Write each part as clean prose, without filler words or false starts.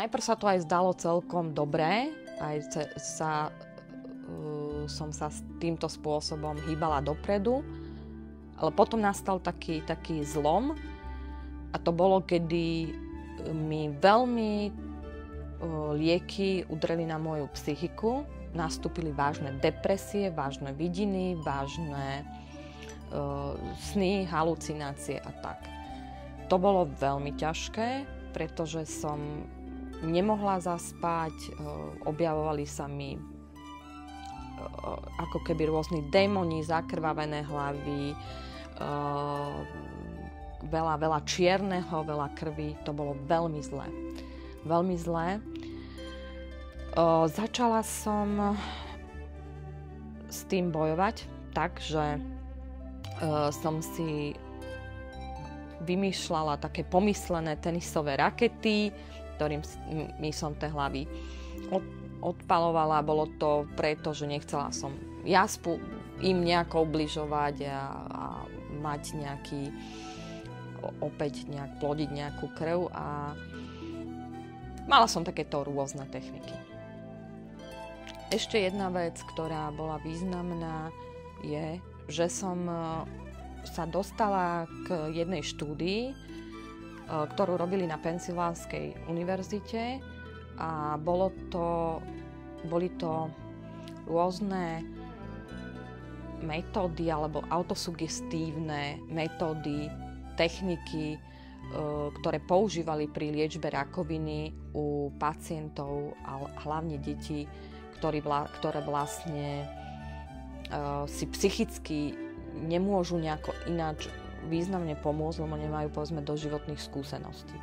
Najprv sa to aj zdalo celkom dobré, som sa s týmto spôsobom hýbala dopredu, ale potom nastal taký zlom a to bolo, kedy mi veľmi lieky udreli na moju psychiku, nastúpili vážne depresie, vážne vidiny, vážne sny, halucinácie a tak. To bolo veľmi ťažké, pretože som nemohla zaspať, objavovali sa mi ako keby rôzni démoni, zakrvavené hlavy, veľa čierneho, veľa krvi. To bolo veľmi zlé. Veľmi zlé. Začala som s tým bojovať tak, že som si vymýšľala také pomyslené tenisové rakety, ktorými som tie hlavy odpalovala. Bolo to preto, že nechcela som im nejako ubližovať a mať plodiť nejakú krv a mala som takéto rôzne techniky. Ešte jedna vec, ktorá bola významná, je, že som sa dostala k jednej štúdii, ktorú robili na Pensylvánskej univerzite a boli to rôzne metódy alebo autosugestívne metódy, techniky, ktoré používali pri liečbe rakoviny u pacientov a hlavne detí, ktoré vlastne si psychicky nemôžu nejako ináč významne pomôcť, lebo nemajú povedzme doživotných skúseností.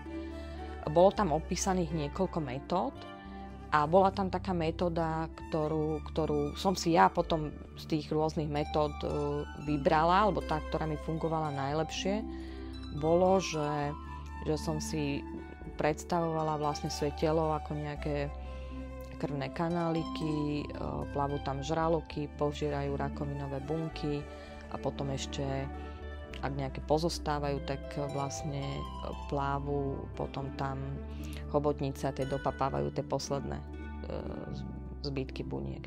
Bolo tam opísaných niekoľko metód a bola tam taká metóda, ktorú som si ja potom z tých rôznych metód vybrala, alebo tá, ktorá mi fungovala najlepšie, bolo, že som si predstavovala vlastne svoje telo ako nejaké krvné kanáliky, plavú tam žraloky, požierajú rakovinové bunky a potom ešte, ak nejaké pozostávajú, tak vlastne plávu potom tam chobotnice a tie dopapávajú tie posledné zbytky buniek.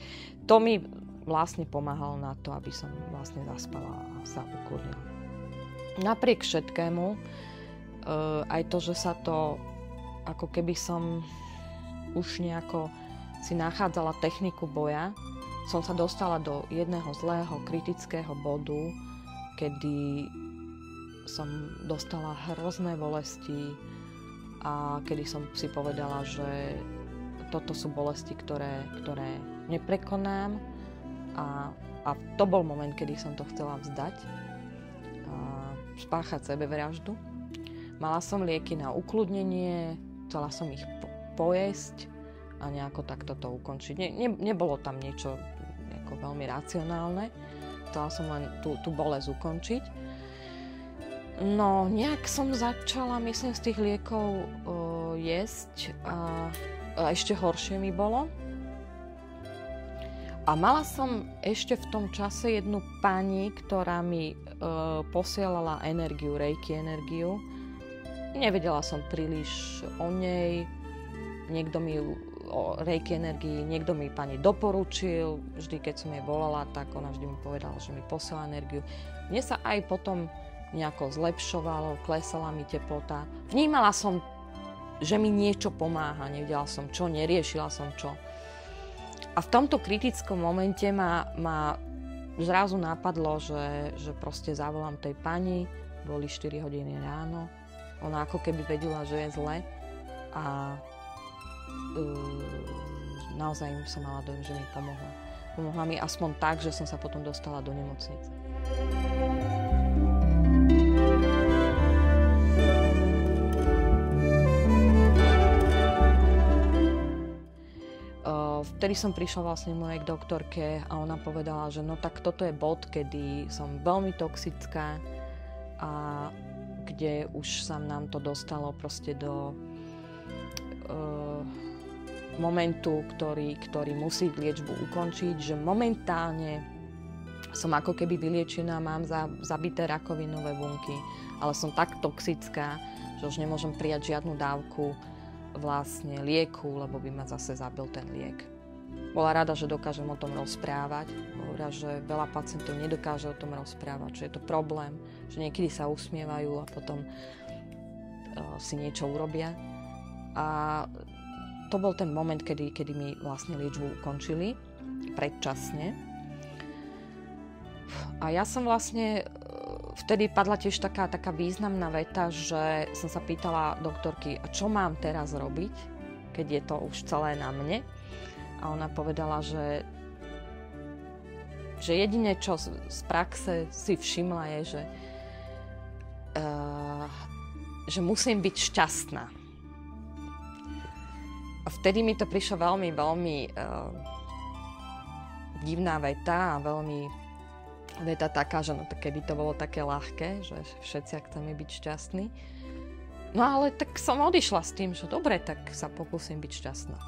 To mi vlastne pomáhalo na to, aby som vlastne zaspala a sa ukludnila. Napriek všetkému, aj to, že sa to, ako keby som už nejako si nachádzala techniku boja, som sa dostala do jedného zlého, kritického bodu, kedy som dostala hrozné bolesti a kedy som si povedala, že toto sú bolesti, ktoré neprekonám a to bol moment, kedy som to chcela vzdať a spáchať sebevraždu. Mala som lieky na ukludnenie, chcela som ich pojesť a nejako takto to ukončiť. Nebolo tam niečo ako veľmi racionálne, chcela som len tú bolesť ukončiť. No, nejak som začala, myslím, z tých liekov jesť a ešte horšie mi bolo. A mala som ešte v tom čase jednu pani, ktorá mi posielala energiu, reiki energiu. Nevedela som príliš o nej, o reiki energii, niekto mi pani doporučil, vždy keď som jej volala, tak ona vždy mi povedala, že mi posiela energiu. Mne sa aj potom nejako zlepšovalo, klesala mi teplota. Vnímala som, že mi niečo pomáha, nevedela som čo, neriešila som čo. A v tomto kritickom momente ma zrazu napadlo, že proste zavolám tej pani, boli 4 hodiny ráno, ona ako keby vedela, že je zle a naozaj som mala dojem, že mi pomohla. Pomohla mi aspoň tak, že som sa potom dostala do nemocnice. Vtedy som prišla vlastne mojej doktorke a ona povedala, že no tak toto je bod, kedy som veľmi toxická a kde už sa nám to dostalo proste do momentu, ktorý musí liečbu ukončiť, že momentálne som ako keby vyliečená, mám zabité rakovinové bunky, ale som tak toxická, že už nemôžem prijať žiadnu dávku vlastne lieku, lebo by ma zase zabil ten liek. Bola rada, že dokážem o tom rozprávať. Hovorila, že veľa pacientov nedokáže o tom rozprávať, že je to problém, že niekedy sa usmievajú a potom si niečo urobia. A to bol ten moment, kedy mi vlastne liečbu ukončili predčasne. A ja som vlastne, vtedy padla tiež taká významná veta, že som sa pýtala doktorky, a čo mám teraz robiť, keď je to už celé na mne. A ona povedala, že jedine, čo z praxe si všimla, je, že musím byť šťastná. A vtedy mi to prišlo veľmi, veľmi divná veta a veľmi veta taká, že no, keby to bolo také ľahké, že všetci chceme byť šťastní. No ale tak som odišla s tým, že dobre, tak sa pokúsim byť šťastná.